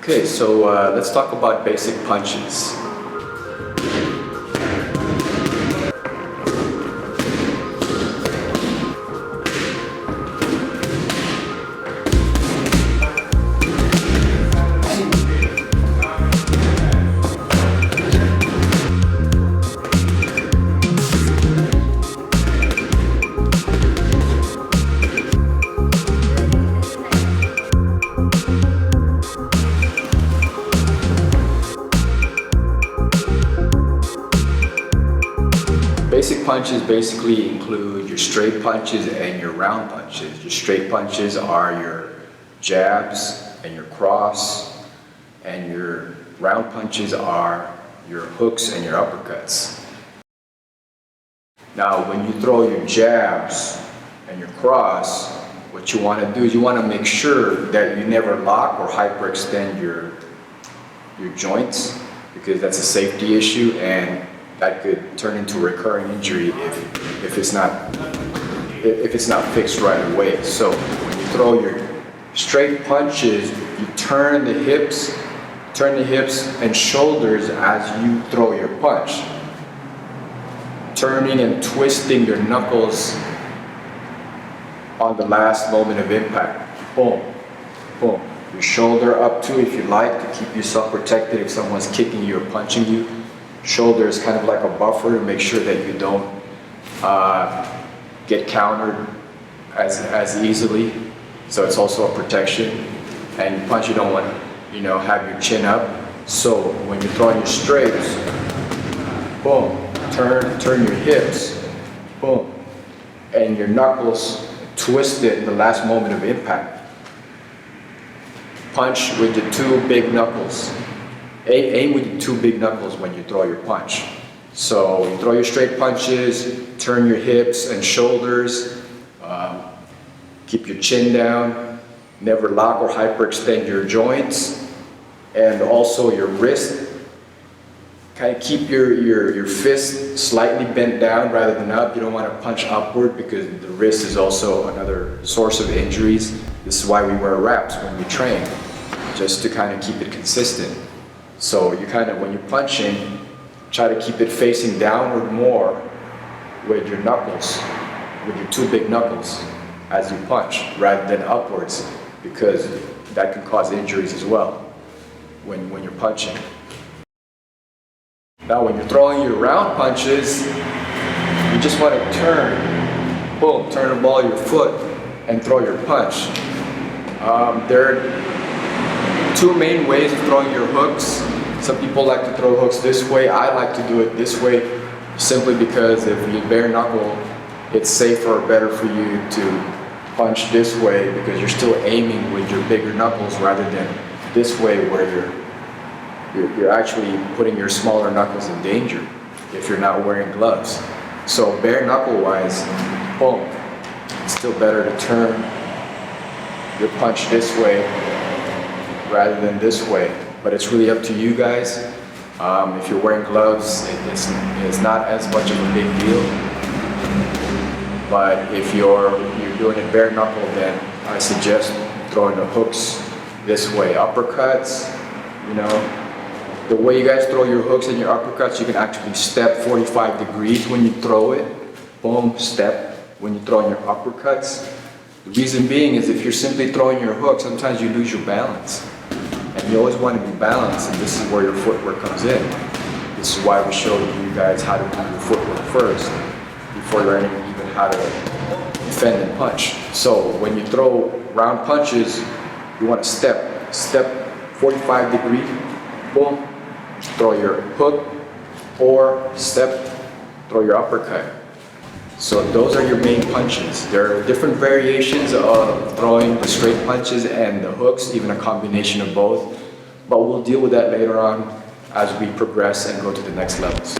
Okay, so let's talk about basic punches. Basic punches basically include your straight punches and your round punches. Your straight punches are your jabs and your cross, and your round punches are your hooks and your uppercuts. Now, when you throw your jabs and your cross, what you want to do is you want to make sure that you never lock or hyperextend your joints, because that's a safety issue and that could turn into a recurring injury if it's not fixed right away. So when you throw your straight punches, you turn the hips and shoulders as you throw your punch, turning and twisting your knuckles on the last moment of impact. Boom, boom. Your shoulder up too, if you like, to keep yourself protected if someone's kicking you or punching you. Shoulder is kind of like a buffer to make sure that you don't get countered as easily. So it's also a protection. And punch, you don't want to, have your chin up. So when you're throwing your straights, boom, turn your hips, boom, and your knuckles twisted in the last moment of impact. Punch with the two big knuckles. Aim with your two big knuckles when you throw your punch. So you throw your straight punches, turn your hips and shoulders, keep your chin down, never lock or hyperextend your joints, and also your wrist. Kind of keep your fist slightly bent down rather than up. You don't want to punch upward because the wrist is also another source of injuries. This is why we wear wraps when we train, just to kind of keep it consistent. So you kind of, when you're punching, try to keep it facing downward more with your knuckles, with your two big knuckles as you punch, rather than upwards, because that can cause injuries as well when you're punching. Now when you're throwing your round punches, you just want to turn, boom, turn the ball of your foot and throw your punch. There are two main ways of throwing your hooks. Some people like to throw hooks this way. I like to do it this way, simply because if you bare knuckle, it's safer or better for you to punch this way, because you're still aiming with your bigger knuckles rather than this way where you're actually putting your smaller knuckles in danger if you're not wearing gloves. So bare knuckle wise, boom, it's still better to turn your punch this way rather than this way. But it's really up to you guys. If you're wearing gloves, it's not as much of a big deal. But if you're doing it bare knuckle, then I suggest throwing the hooks this way. Uppercuts, the way you guys throw your hooks and your uppercuts, you can actually step 45 degrees when you throw it. Boom, step when you throw in your uppercuts. The reason being is if you're simply throwing your hook, sometimes you lose your balance. And you always want to be balanced, and this is where your footwork comes in. This is why we showed you guys how to do your footwork first, before learning even how to defend and punch. So when you throw round punches, you want to step 45 degrees, boom, throw your hook, or step, throw your uppercut. So those are your main punches. There are different variations of throwing the straight punches and the hooks, even a combination of both. But we'll deal with that later on as we progress and go to the next levels.